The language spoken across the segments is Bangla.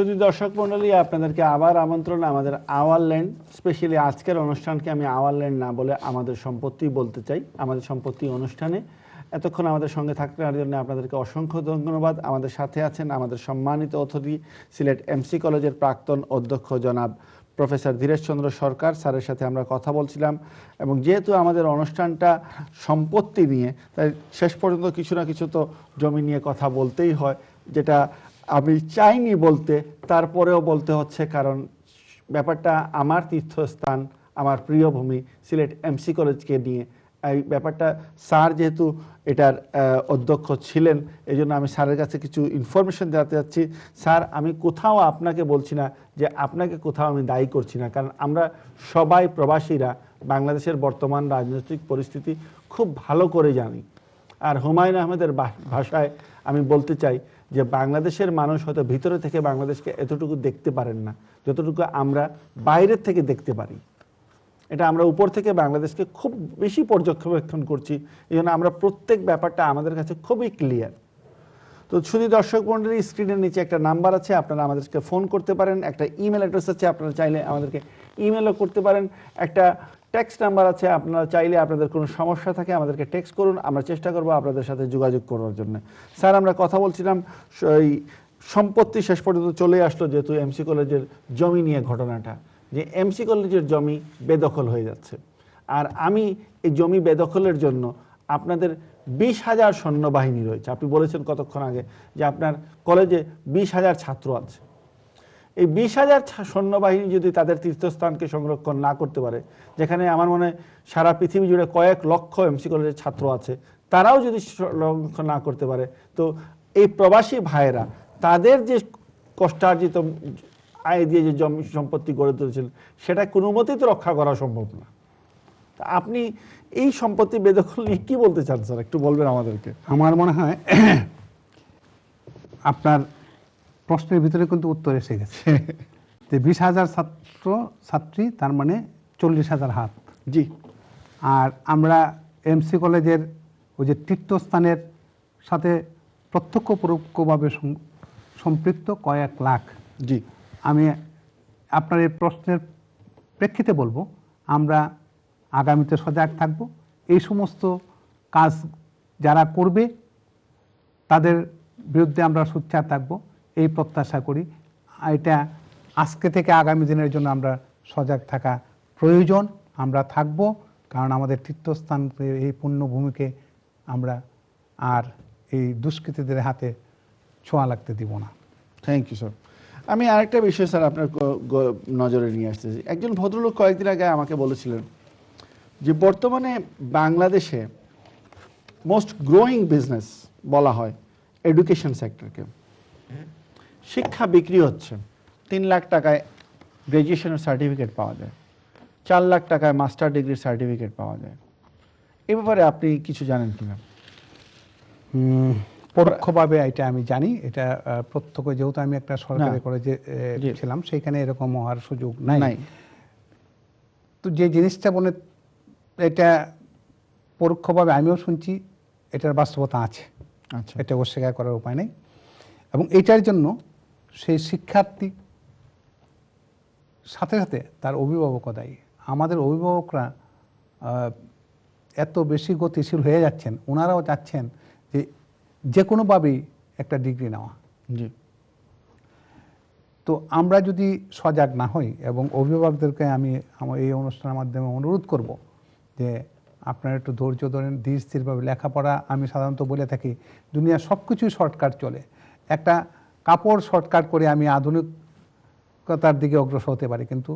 শুধু দর্শক মণ্ডলী, আপনাদেরকে আবার আমন্ত্রণ আমাদের আওয়ার ল্যান্ড। স্পেশালি আজকের অনুষ্ঠানকে আমি আওয়ার ল্যান্ড না বলে আমাদের সম্পত্তি বলতে চাই। আমাদের সম্পত্তি অনুষ্ঠানে এতক্ষণ আমাদের সঙ্গে থাকার জন্য আপনাদেরকে অসংখ্য ধন্যবাদ। আমাদের সাথে আছেন আমাদের সম্মানিত অতিথি, সিলেট এমসি কলেজের প্রাক্তন অধ্যক্ষ জনাব প্রফেসর ধীরেশ চন্দ্র সরকার স্যারের সাথে আমরা কথা বলছিলাম। এবং যেহেতু আমাদের অনুষ্ঠানটা সম্পত্তি নিয়ে, তাই শেষ পর্যন্ত কিছু না কিছু তো জমি নিয়ে কথা বলতেই হয়, যেটা আমি চাইনি বলতে, তারপরেও বলতে হচ্ছে, কারণ ব্যাপারটা আমার তীর্থস্থান, আমার প্রিয় ভূমি সিলেট এমসি কলেজকে নিয়ে। এই ব্যাপারটা স্যার যেহেতু এটার অধ্যক্ষ ছিলেন, এই জন্য আমি স্যারের কাছে কিছু ইনফরমেশন জানতে চাচ্ছি। স্যার, আমি কোথাও আপনাকে বলছি না যে আপনাকে কোথাও আমি দায়ী করছি না, কারণ আমরা সবাই প্রবাসীরা বাংলাদেশের বর্তমান রাজনৈতিক পরিস্থিতি খুব ভালো করে জানি। আর হুমায়ুন আহমেদের ভাষায় আমি বলতে চাই যে বাংলাদেশের মানুষ হয়তো ভিতরে থেকে বাংলাদেশকে এতটুকু দেখতে পারেন না যতটুকু আমরা বাইরের থেকে দেখতে পারি। এটা আমরা উপর থেকে বাংলাদেশকে খুব বেশি পর্যবেক্ষণ করছি, এই জন্য আমরা প্রত্যেক ব্যাপারটা আমাদের কাছে খুবই ক্লিয়ার। তো শুধু দর্শক মণ্ডলী, স্ক্রিনের নিচে একটা নাম্বার আছে, আপনারা আমাদেরকে ফোন করতে পারেন। একটা ইমেল অ্যাড্রেস আছে, আপনারা চাইলে আমাদেরকে ইমেলও করতে পারেন। একটা টেক্সট নাম্বার আছে, আপনারা চাইলে আপনাদের কোনো সমস্যা থাকে আমাদেরকে টেক্সট করুন, আমরা চেষ্টা করব আপনাদের সাথে যোগাযোগ করার জন্য। স্যার, আমরা কথা বলছিলাম এই সম্পত্তি শেষ পর্যন্ত চলে আসলো, যেহেতু এমসি কলেজের জমি নিয়ে ঘটনাটা, যে এমসি কলেজের জমি বেদখল হয়ে যাচ্ছে। আর আমি এই জমি বেদখলের জন্য আপনাদের 20,000 সৈন্যবাহিনী রয়েছে। আপনি বলেছেন কতক্ষণ আগে যে আপনার কলেজে 20,000 ছাত্র আছে। এই 20,000 সৈন্যবাহিনী যদি তাদের তীর্থস্থানকে সংরক্ষণ না করতে পারে, যেখানে আমার মনে হয় সারা পৃথিবী জুড়ে কয়েক লক্ষ এমসি কলেজের ছাত্র আছে, তারাও যদি সংরক্ষণ না করতে পারে, তো এই প্রবাসী ভাইয়েরা তাদের যে কষ্টার্জিত আয় দিয়ে যে জমি সম্পত্তি গড়ে তুলেছেন, সেটা কোনো মতেই তো রক্ষা করা সম্ভব না। আপনি এই সম্পত্তি বেদখল নিয়ে কি বলতে চান স্যার, একটু বলবেন আমাদেরকে। আমার মনে হয় আপনার প্রশ্নের ভিতরে কিন্তু উত্তর এসে গেছে যে 20,000 ছাত্র ছাত্রী, তার মানে 40,000 হাত। জি। আর আমরা এমসি কলেজের ওই যে তীর্থস্থানের সাথে প্রত্যক্ষ পরোক্ষভাবে সম্পৃক্ত কয়েক লাখ। জি। আমি আপনার এই প্রশ্নের প্রেক্ষিতে বলবো, আমরা আগামীতে সজাগ থাকব। এই সমস্ত কাজ যারা করবে তাদের বিরুদ্ধে আমরা সোচ্চার থাকব, এই প্রত্যাশা করি। এটা আজকে থেকে আগামী দিনের জন্য আমরা সজাগ থাকা প্রয়োজন। আমরা থাকব, কারণ আমাদের তীর্থস্থান এই পুণ্যভূমিকে আমরা আর এই দুষ্কৃতীদের হাতে ছোঁয়া লাগতে দিব না। Thank you sir. আমি আরেকটা বিষয় স্যার আপনার নজরে নিয়ে আসতেছি। একজন ভদ্রলোক কয়েকদিন আগে আমাকে বলেছিলেন যে বর্তমানে বাংলাদেশে মোস্ট গ্রোয়িং বিজনেস বলা হয় এডুকেশন সেক্টরকে। শিক্ষা বিক্রি হচ্ছে, 3 লাখ টাকায় গ্র্যাজুয়েশনের সার্টিফিকেট পাওয়া যায়, 4 লাখ টাকায় মাস্টার ডিগ্রির সার্টিফিকেট পাওয়া যায়। এ ব্যাপারে আপনি কিছু জানেন কিনা? পরোক্ষভাবে এটা আমি জানি। এটা প্রত্যক্ষ, যেহেতু আমি একটা সরকারি কলেজে ছিলাম, সেইখানে এরকম হওয়ার সুযোগ নাই। তো যে জিনিসটা বলে, এটা পরোক্ষভাবে আমিও শুনছি, এটার বাস্তবতা আছে। আচ্ছা। এটা অস্বীকার করার উপায় নেই। এবং এটার জন্য সেই শিক্ষার্থী সাথে সাথে তার অভিভাবকও দায়ী। আমাদের অভিভাবকরা এত বেশি গতিশীল হয়ে যাচ্ছেন, ওনারাও চাচ্ছেন যে কোনোভাবেই একটা ডিগ্রি নেওয়া। জি। তো আমরা যদি সজাগ না হই, এবং অভিভাবকদেরকে আমি আমার এই অনুষ্ঠানের মাধ্যমে অনুরোধ করব যে আপনারা একটু ধৈর্য ধরেন, ধীর স্থিরভাবে লেখাপড়া। আমি সাধারণত বলে থাকি, দুনিয়া সব কিছুই শর্টকাট চলে। একটা কাপড় শর্টকাট করে আমি আধুনিকতার দিকে অগ্রসর হতে পারি, কিন্তু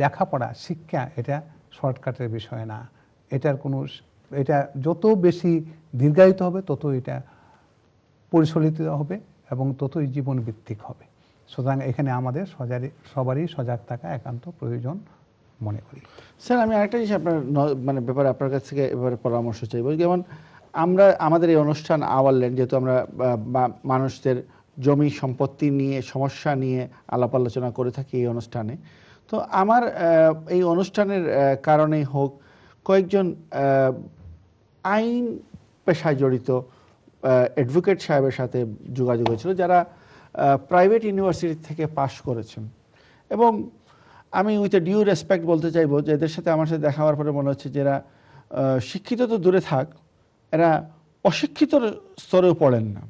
লেখাপড়া, শিক্ষা, এটা শর্টকাটের বিষয় না। এটা যত বেশি দীর্ঘায়িত হবে, তত এটা পরিচালিত হবে এবং ততই জীবন ভিত্তিক হবে। সুতরাং এখানে আমাদের সবারই সজাগ থাকা একান্ত প্রয়োজন মনে করি। স্যার, আমি আরেকটা জিনিস আপনার ব্যাপারে আপনার কাছ থেকে এবারে পরামর্শ চাইব। যেমন আমরা আমাদের এই অনুষ্ঠান আওয়ার ল্যান্ড, যেহেতু আমরা মানুষদের জমি সম্পত্তি নিয়ে, সমস্যা নিয়ে আলাপ আলোচনা করে থাকি এই অনুষ্ঠানে, তো আমার এই অনুষ্ঠানের কারণেই হোক, কয়েকজন আইন পেশায় জড়িত অ্যাডভোকেট সাহেবের সাথে যোগাযোগ হয়েছিল, যারা প্রাইভেট ইউনিভার্সিটি থেকে পাশ করেছেন। এবং আমি উইথ এ ডিউ রেসপেক্ট বলতে চাইবো যে এদের সাথে আমার সাথে দেখা হওয়ার পরে মনে হচ্ছে যে এরা শিক্ষিত তো দূরে থাক, এরা অশিক্ষিত স্তরেও পড়েন না।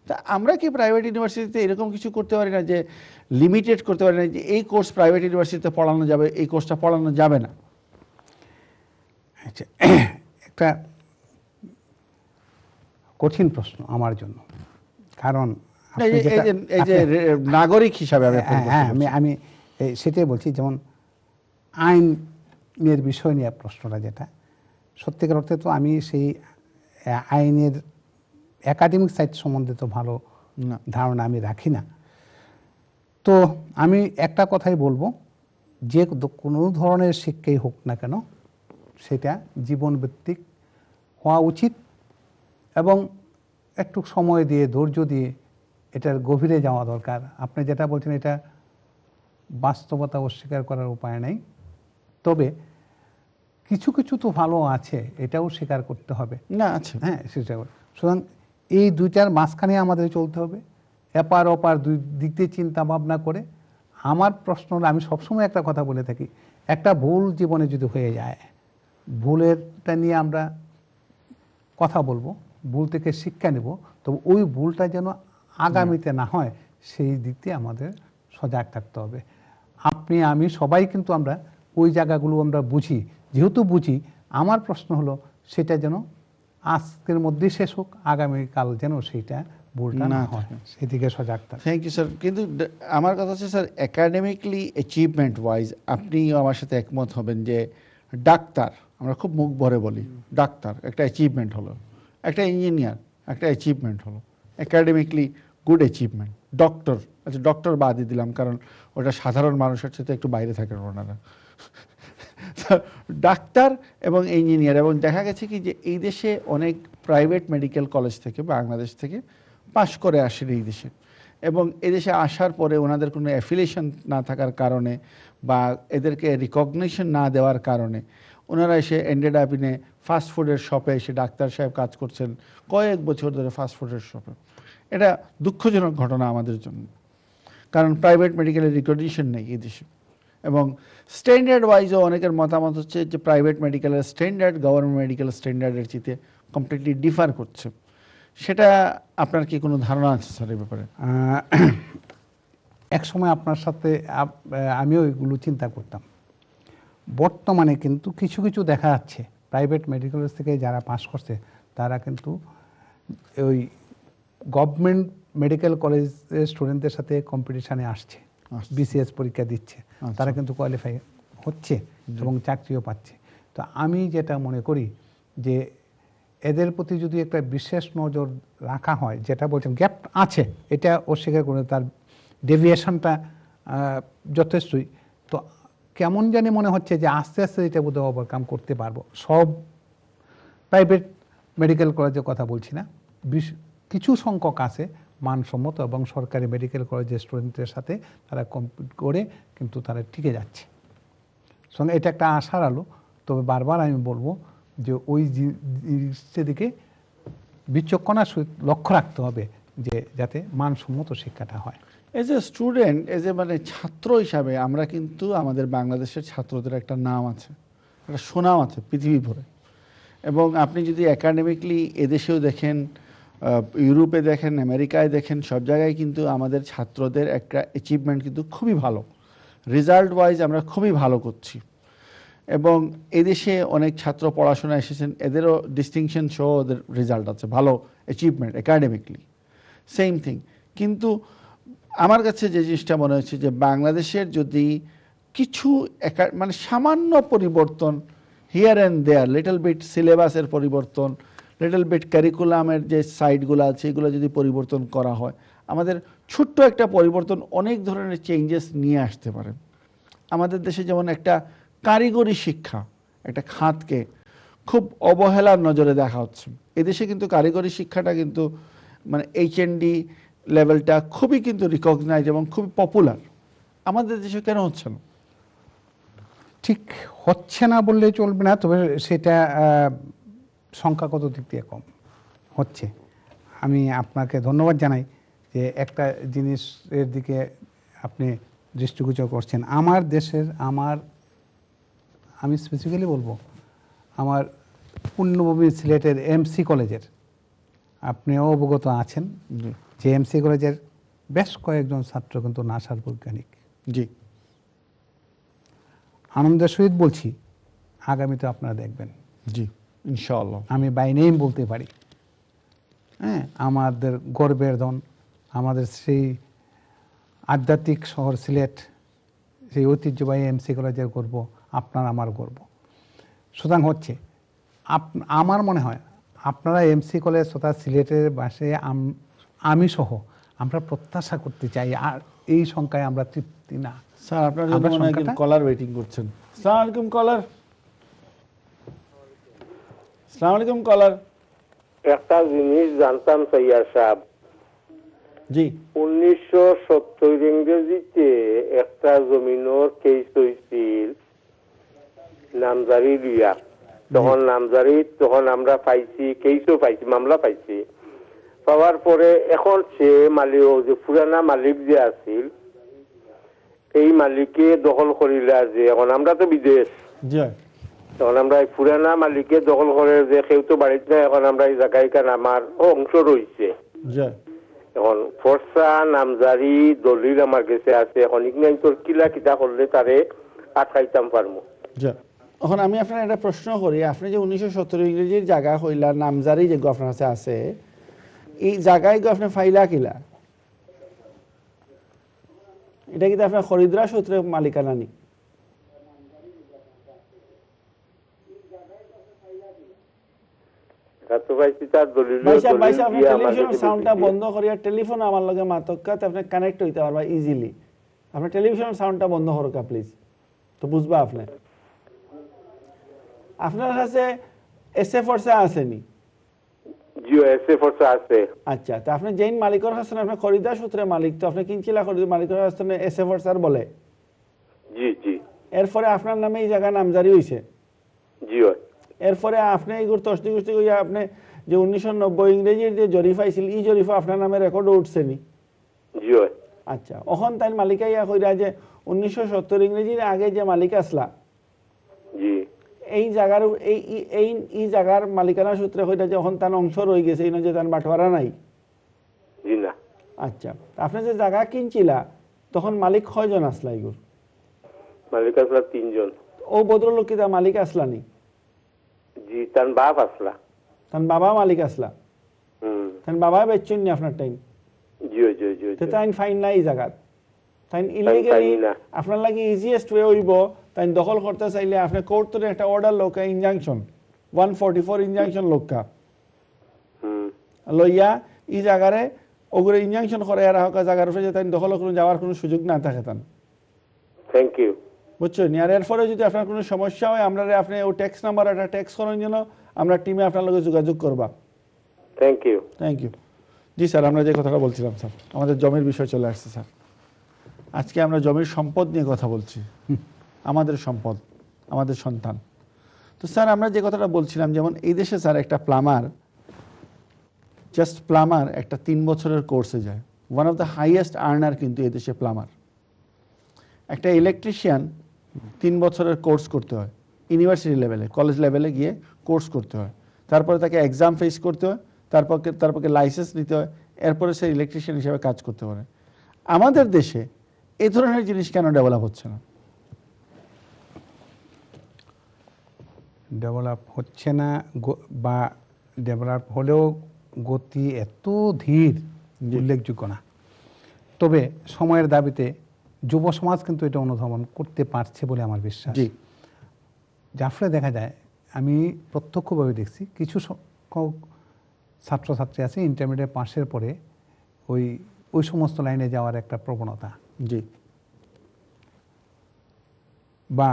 তা আমরা কি প্রাইভেট ইউনিভার্সিটিতে এরকম কিছু করতে পারি না যে লিমিটেড করতে পারি না যে এই কোর্স প্রাইভেট ইউনিভার্সিটিতে পড়ানো যাবে, এই কোর্সটা পড়ানো যাবে না? আচ্ছা, একটা কঠিন প্রশ্ন আমার জন্য, কারণ এই যে নাগরিক হিসাবে আমি সেটাই বলছি। যেমন আইনের বিষয় নিয়ে প্রশ্নটা, যেটা সত্যিকার অর্থে তো আমি সেই আইনের একাডেমিক সাইড সম্বন্ধে তো ভালো ধারণা আমি রাখি না। তো আমি একটা কথাই বলবো, যে কোনো ধরনের শিক্ষাই হোক না কেন সেটা জীবনভিত্তিক হওয়া উচিত, এবং একটু সময় দিয়ে ধৈর্য দিয়ে এটার গভীরে যাওয়া দরকার। আপনি যেটা বলছেন এটা বাস্তবতা অস্বীকার করার উপায় নেই, তবে কিছু কিছু তো ভালো আছে, এটাও স্বীকার করতে হবে না। আচ্ছা, হ্যাঁ, সেটা সুতরাং এই দুইটার মাঝখানে আমাদের চলতে হবে, এপার ওপার দুই দিক দিয়ে চিন্তা ভাবনা করে। আমার প্রশ্ন হলো, আমি সবসময় একটা কথা বলে থাকি, একটা ভুল জীবনে যদি হয়ে যায়, ভুলেরটা নিয়ে আমরা কথা বলবো, ভুল থেকে শিক্ষা নেব, তবে ওই ভুলটা যেন আগামীতে না হয় সেই দিক দিয়ে আমাদের সজাগ থাকতে হবে। আপনি আমি সবাই কিন্তু আমরা ওই জায়গাগুলো আমরা বুঝি, যেহেতু বুঝি, আমার প্রশ্ন হলো সেটা যেন আজকের মধ্যেই শেষ হোক, আগামীকাল যেন সেইটা ভুলটা না হয়, সেদিকে সজাগ থাকতে। Thank you sir. কিন্তু আমার কথা হচ্ছে স্যার, একাডেমিকলি অ্যাচিভমেন্ট ওয়াইজ আপনিও আমার সাথে একমত হবেন যে ডাক্তার, আমরা খুব মুখ ভরে বলি ডাক্তার একটা অ্যাচিভমেন্ট হলো, একটা ইঞ্জিনিয়ার একটা অ্যাচিভমেন্ট হলো, একাডেমিকলি গুড অ্যাচিভমেন্ট। ডক্টর, আচ্ছা ডক্টর বাদই দিলাম, কারণ ওটা সাধারণ মানুষের সাথে একটু বাইরে থাকেন ওনারা। ডাক্তার এবং ইঞ্জিনিয়ার, এবং দেখা গেছে কি যে এই দেশে অনেক প্রাইভেট মেডিকেল কলেজ থেকে বাংলাদেশ থেকে পাশ করে আসেন এই দেশে, এবং এদেশে আসার পরে ওনাদের কোনো অ্যাফিলিয়েশন না থাকার কারণে বা এদেরকে রিকগনিশন না দেওয়ার কারণে ওনারা এসে এন্ডেড আপ ইনে ফাস্টফুডের শপে এসে ডাক্তার সাহেব কাজ করছেন কয়েক বছর ধরে ফাস্টফুডের শপে। এটা দুঃখজনক ঘটনা আমাদের জন্য, কারণ প্রাইভেট মেডিকেলের রিকগনিশন নেই এই দেশে। এবং স্ট্যান্ডার্ড ওয়াইজও অনেকের মতামত হচ্ছে যে প্রাইভেট মেডিকেলের স্ট্যান্ডার্ড গভর্নমেন্ট মেডিকেল স্ট্যান্ডার্ডের চেয়ে কমপ্লিটলি ডিফার করছে। সেটা আপনার কি কোনো ধারণা আছে স্যার এই ব্যাপারে? এক সময় আপনার সাথে আমিও এগুলো চিন্তা করতাম। বর্তমানে কিন্তু কিছু কিছু দেখা যাচ্ছে প্রাইভেট মেডিকেল থেকে যারা পাস করছে তারা কিন্তু ওই গভর্নমেন্ট মেডিকেল কলেজের স্টুডেন্টদের সাথে কম্পিটিশানে আসছে, বিসিএস পরীক্ষা দিচ্ছে, তারা কিন্তু কোয়ালিফাই হচ্ছে এবং চাকরিও পাচ্ছে। তো আমি যেটা মনে করি যে এদের প্রতি যদি একটা বিশেষ নজর রাখা হয়, যেটা বলছেন গ্যাপ আছে, এটা অস্বীকার করে, তার ডেভিয়েশনটা যথেষ্টই, তো কেমন জানি মনে হচ্ছে যে আস্তে আস্তে এটা বোধহয় ওভারকাম করতে পারবো। সব প্রাইভেট মেডিকেল কলেজের কথা বলছি না, কিছু সংখ্যক আছে মানসম্মত এবং সরকারি মেডিকেল কলেজের স্টুডেন্টদের সাথে তারা কম্পিট করে কিন্তু তারা টিকে যাচ্ছে। সঙ্গে এটা একটা আশার আলো। তবে বারবার আমি বলবো যে ওই দিকে বিচক্ষণার সহিত লক্ষ্য রাখতে হবে যে যাতে মানসম্মত শিক্ষাটা হয়। As a student, as a মানে ছাত্র হিসাবে আমরা কিন্তু আমাদের বাংলাদেশের ছাত্রদের একটা নাম আছে, একটা সুনাম আছে পৃথিবী ভরে। এবং আপনি যদি একাডেমিকলি এদেশেও দেখেন, ইউরোপে দেখেন, আমেরিকায় দেখেন, সব জায়গায় কিন্তু আমাদের ছাত্রদের একটা অ্যাচিভমেন্ট কিন্তু খুবই ভালো, রেজাল্ট ওয়াইজ আমরা খুবই ভালো করছি। এবং এদেশে অনেক ছাত্র পড়াশোনা এসেছেন, এদেরও ডিস্টিংশন সহ ওদের রেজাল্ট আছে, ভালো অ্যাচিভমেন্ট একাডেমিকলি, সেম থিং। কিন্তু আমার কাছে যে জিনিসটা মনে হচ্ছে যে বাংলাদেশের যদি কিছু মানে সামান্য পরিবর্তন, here and there, little bit সিলেবাসের পরিবর্তন, লিটল বিট কারিকুলামের যে সাইডগুলো আছে এগুলো যদি পরিবর্তন করা হয়, আমাদের ছোট্ট একটা পরিবর্তন অনেক ধরনের চেঞ্জেস নিয়ে আসতে পারে। আমাদের দেশে যেমন একটা কারিগরি শিক্ষা একটা খাতকে খুব অবহেলার নজরে দেখা হচ্ছে, এদেশে কিন্তু কারিগরি শিক্ষাটা কিন্তু মানে HND লেভেলটা খুবই কিন্তু রিকগনাইজ এবং খুবই পপুলার। আমাদের দেশে কেন হচ্ছে না? ঠিক হচ্ছে না বললে চলবে না, তবে সেটা সংখ্যাগত দিক দিয়ে কম হচ্ছে। আমি আপনাকে ধন্যবাদ জানাই যে একটা জিনিসের দিকে আপনি দৃষ্টিগোচর করছেন। আমার দেশের আমি স্পেসিফিক্যালি বলবো আমার পুণ্যভূমি সিলেটের এমসি কলেজের, আপনিও অবগত আছেন জি যে এমসি কলেজের বেশ কয়েকজন ছাত্র কিন্তু নাসার বৈজ্ঞানিক। জি আনন্দের সহিত বলছি, আগামীতে আপনারা দেখবেন, জি ইনশাআল্লাহ। আমি বাই নেম বলতে পারি, হ্যাঁ, আমাদের গর্বের ধন, আমাদের সেই আধ্যাত্মিক শহর সিলেট, সেই ঐতিহ্যবাহী এমসি কলেজের গর্ব আপনার আমার গর্ব। সুতরাং হচ্ছে আমার মনে হয় আপনারা এমসি কলেজ তথা সিলেটের বাসে আমি সহ আমরা প্রত্যাশা করতে চাই, আর এই সংখ্যায় আমরা তৃপ্তি না। স্যার আপনার জন্য মনে হয় কলার ওয়েটিং করছেন। আসসালামু আলাইকুম কলার। আসসালামু আলাইকুম কলার। একটা জিনিস জানতাম সৈয়ার সাহেব, জি 1970 ইংরেজিতে একটা জমিনের কেস হয়েছিল নামজারি লিয়া, তখন নামজারি তখন আমরা পাইছি, কেসও পাইছি, মামলা পাইছি। পাওয়ার পরে এখন সে মালিক, যে পুরানা মালিক যে আছিল, এই মালিকে দখল করিলা যে, এখন আমরা তো বিদেশ, জি তখন আমরা এই পুরানা মালিকে দখল করে যে কেউ তো বাড়িতে না, এখন আমরা এই জায়গায় কান আমার অংশ রয়েছে। জি এখন ফর্সা নামজারি দলিল আমার কাছে আছে, এখন ইগনাই তোর কিলা কিতা করলে তারে আটকাইতাম পারমু। জি এখন আমি আপনার একটা প্রশ্ন করি, আপনি যে 1970 ইংরেজির জায়গা হইলা নামজারি যে আপনার কাছে আছে, এই জায়গায় আপনি ফাইলা কিলা? এটা কিন্তু আপনার খরিদরা সূত্রে মালিকানা নি? তো পাইছি তার দলিল আপনি টেলিভিশনের সাউন্ডটা বন্ধ করিয়া টেলিফোন আমার লগে মাতক্কাতে আপনি কানেক্ট হইতে পারবা ইজিলি। আপনি টেলিভিশনের সাউন্ডটা বন্ধ করুকা প্লিজ, তো বুঝবা আপনি। আপনার কাছে এসএ ফোর্সা আসেনি? জিও এসএ ফর্সা আছে। আচ্ছা, তো আপনি যেই মালিকের কাছে আপনি খরিদার সূত্রে মালিক, তো আপনি কিনছিলা খরিদ মালিকের কাছে এসএ ফোর্সার বলে? জি জি এরপরে আপনার নামে এই জায়গা নামজারি হইছে। জিও এরপরে আপনি এইগুলো তসদি গুস্তি কইয়া আপনি যে 1990 ইংরেজির যে জরিফ আইছিল, এই জরিফা আপনার নামে রেকর্ড উঠছে নি? জিও আচ্ছা, এখন তাই মালিকা ইয়া কইরা যে 1970 ইংরেজির আগে যে মালিক আসলা, জি এই জায়গার এই জায়গার মালিকানা সূত্রে কইরা যে এখন তার অংশ রয়ে গেছে, এই যে তার বাটোয়ারা নাই। জি না। আচ্ছা, আপনি যে জায়গা কিনছিলা তখন মালিক কয়জন আসলা? এগুলো মালিক আসলা 3 জন। ও ভদ্রলোক কি তার মালিক আসলা নি? জি তার বাপ আসলা। তার বাবা মালিক আসলা? তার বাবা বেচছেন নি আপনার টাইম? জিও জিও জিও তো তাই ফাইন নাই জায়গা, তাই ইলিগালি আপনার লাগে ইজিয়েস্ট ওয়ে হইব, তাই দখল করতে চাইলে আপনি কোর্ট থেকে একটা অর্ডার লোকা, ইনজাংশন 144 ইনজাংশন লোকা লইয়া এই জায়গারে ওগুলো ইনজাংশন করে আর হোক জায়গার উপরে তাই দখল কোনো যাওয়ার কোনো সুযোগ না থাকে। তান থ্যাংক ইউ। বুঝছেন? আর এরপরে যদি আপনার কোনো সমস্যা হয় আমরা আপনি ও ট্যাক্স নাম্বার একটা ট্যাক্স করার জন্য আমরা টিমে আপনার লগে যোগাযোগ করবা। Thank you. Thank you. জি স্যার, আমরা যে কথাটা বলছিলাম স্যার, আমাদের জমির বিষয় চলে আসছে স্যার। আজকে আমরা জমির সম্পদ নিয়ে কথা বলছি, আমাদের সম্পদ, আমাদের সন্তান। তো স্যার আমরা যে কথাটা বলছিলাম, যেমন এই দেশে স্যার একটা প্লামার, জাস্ট প্লামার একটা 3 বছরের কোর্সে যায়, one of the highest earner কিন্তু এই দেশে প্লামার। একটা ইলেকট্রিশিয়ান 3 বছরের কোর্স করতে হয়, ইউনিভার্সিটি লেভেলে, কলেজ লেভেলে গিয়ে কোর্স করতে হয়, তারপরে তাকে এক্সাম ফেস করতে হয়, তারপরে লাইসেন্স নিতে হয়, এরপরে সে ইলেকট্রিশিয়ান হিসেবে কাজ করতে পারে। আমাদের দেশে এই ধরনের জিনিস কেন ডেভেলপ হচ্ছে না? ডেভেলপ হচ্ছে না, বা ডেভেলপ হলেও গতি এত ধীর, উল্লেখযোগ্য না। তবে সময়ের দাবিতে যুব সমাজ কিন্তু এটা অনুধাবন করতে পারছে বলে আমার বিশ্বাস। জি, যার দেখা যায়, আমি প্রত্যক্ষভাবে দেখছি কিছু সংখ্যক ছাত্রছাত্রী আছে ইন্টারমিডিয়েট পাশের পরে ওই সমস্ত লাইনে যাওয়ার একটা প্রবণতা, জি, বা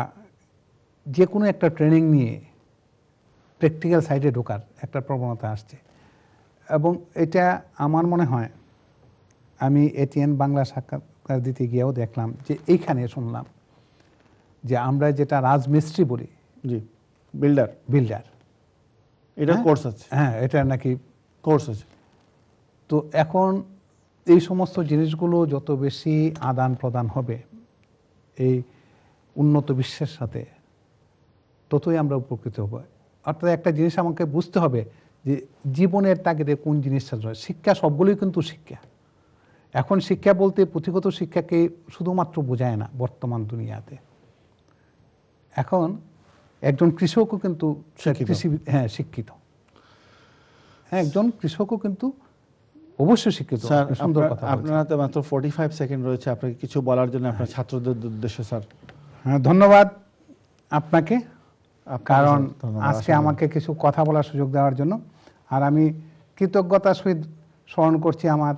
যে কোনো একটা ট্রেনিং নিয়ে প্র্যাকটিক্যাল সাইডে ঢোকার একটা প্রবণতা আসছে। এবং এটা আমার মনে হয়, আমি এটিএন বাংলা সাক্ষাৎকার দিতে গিয়েও দেখলাম যে এইখানে শুনলাম যে আমরা যেটা রাজমিস্ত্রি বলি, জি, বিল্ডার, এটা কোর্স আছে। হ্যাঁ, এটা নাকি কোর্স আছে। তো এখন এই সমস্ত জিনিসগুলো যত বেশি আদান প্রদান হবে এই উন্নত বিশ্বের সাথে, ততই আমরা উপকৃত হব। অর্থাৎ একটা জিনিস আমাকে বুঝতে হবে যে জীবনের তাগিদে কোন জিনিসটা রয়েছে। শিক্ষা সবগুলোই কিন্তু শিক্ষা। এখন শিক্ষা বলতে পুঁথিগত শিক্ষাকে শুধুমাত্র বোঝায় না বর্তমান দুনিয়াতে। এখন একজন কৃষকও কিন্তু শিক্ষিত। হ্যাঁ, একজন কৃষকও কিন্তু অবশ্যই শিক্ষিত। স্যার, সুন্দর কথা। আপনার হাতে মাত্র 45 সেকেন্ড রয়েছে, আপনাকে কিছু বলার জন্য আপনার ছাত্রদের উদ্দেশ্যে স্যার। হ্যাঁ, ধন্যবাদ আপনাকে, কারণ ধন্যবাদ আজকে আমাকে কিছু কথা বলার সুযোগ দেওয়ার জন্য। আর আমি কৃতজ্ঞতার সহিত স্মরণ করছি আমার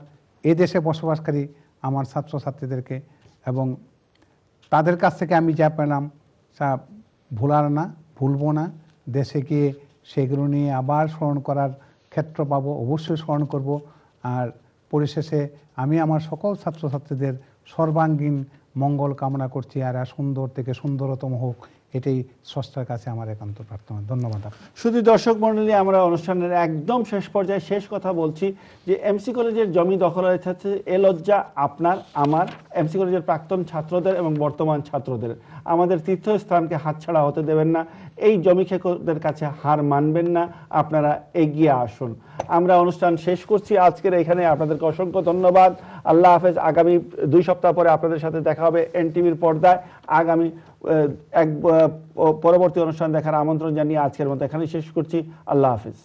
এই দেশে বসবাসকারী আমার ছাত্রছাত্রীদেরকে, এবং তাদের কাছ থেকে আমি যা পেলাম তা ভুলবো না। দেশে গিয়ে সেগুলো নিয়ে আবার স্মরণ করার ক্ষেত্র পাবো, অবশ্যই স্মরণ করব। আর পরিশেষে আমি আমার সকল ছাত্রছাত্রীদের সর্বাঙ্গীন মঙ্গল কামনা করছি, আর সুন্দর থেকে সুন্দরতম হোক, এটাই স্রষ্টার কাছে আমার একান্ত প্রার্থনা। ধন্যবাদ। শুধু দর্শক মণ্ডলী, আমরা অনুষ্ঠানের একদম শেষ পর্যায়ে শেষ কথা বলছি যে এমসি কলেজের জমি দখল হয়েছে, এ লজ্জা আপনার আমার, এমসি কলেজের প্রাক্তন ছাত্রদের এবং বর্তমান ছাত্রদের। আমাদের তীর্থস্থানকে হাতছাড়া হতে দেবেন না, এই জমি খেকোদের কাছে হার মানবেন না, আপনারা এগিয়ে আসুন। আমরা অনুষ্ঠান শেষ করছি আজকের এখানে। আপনাদেরকে অসংখ্য ধন্যবাদ। আল্লাহ হাফেজ। আগামী 2 সপ্তাহ পরে আপনাদের সাথে দেখা হবে এনটিভির পর্দায়। আগামী পরবর্তী অনুষ্ঠান দেখার আমন্ত্রণ জানিয়ে আজকের মতো এখানেই শেষ করছি। আল্লাহ হাফেজ।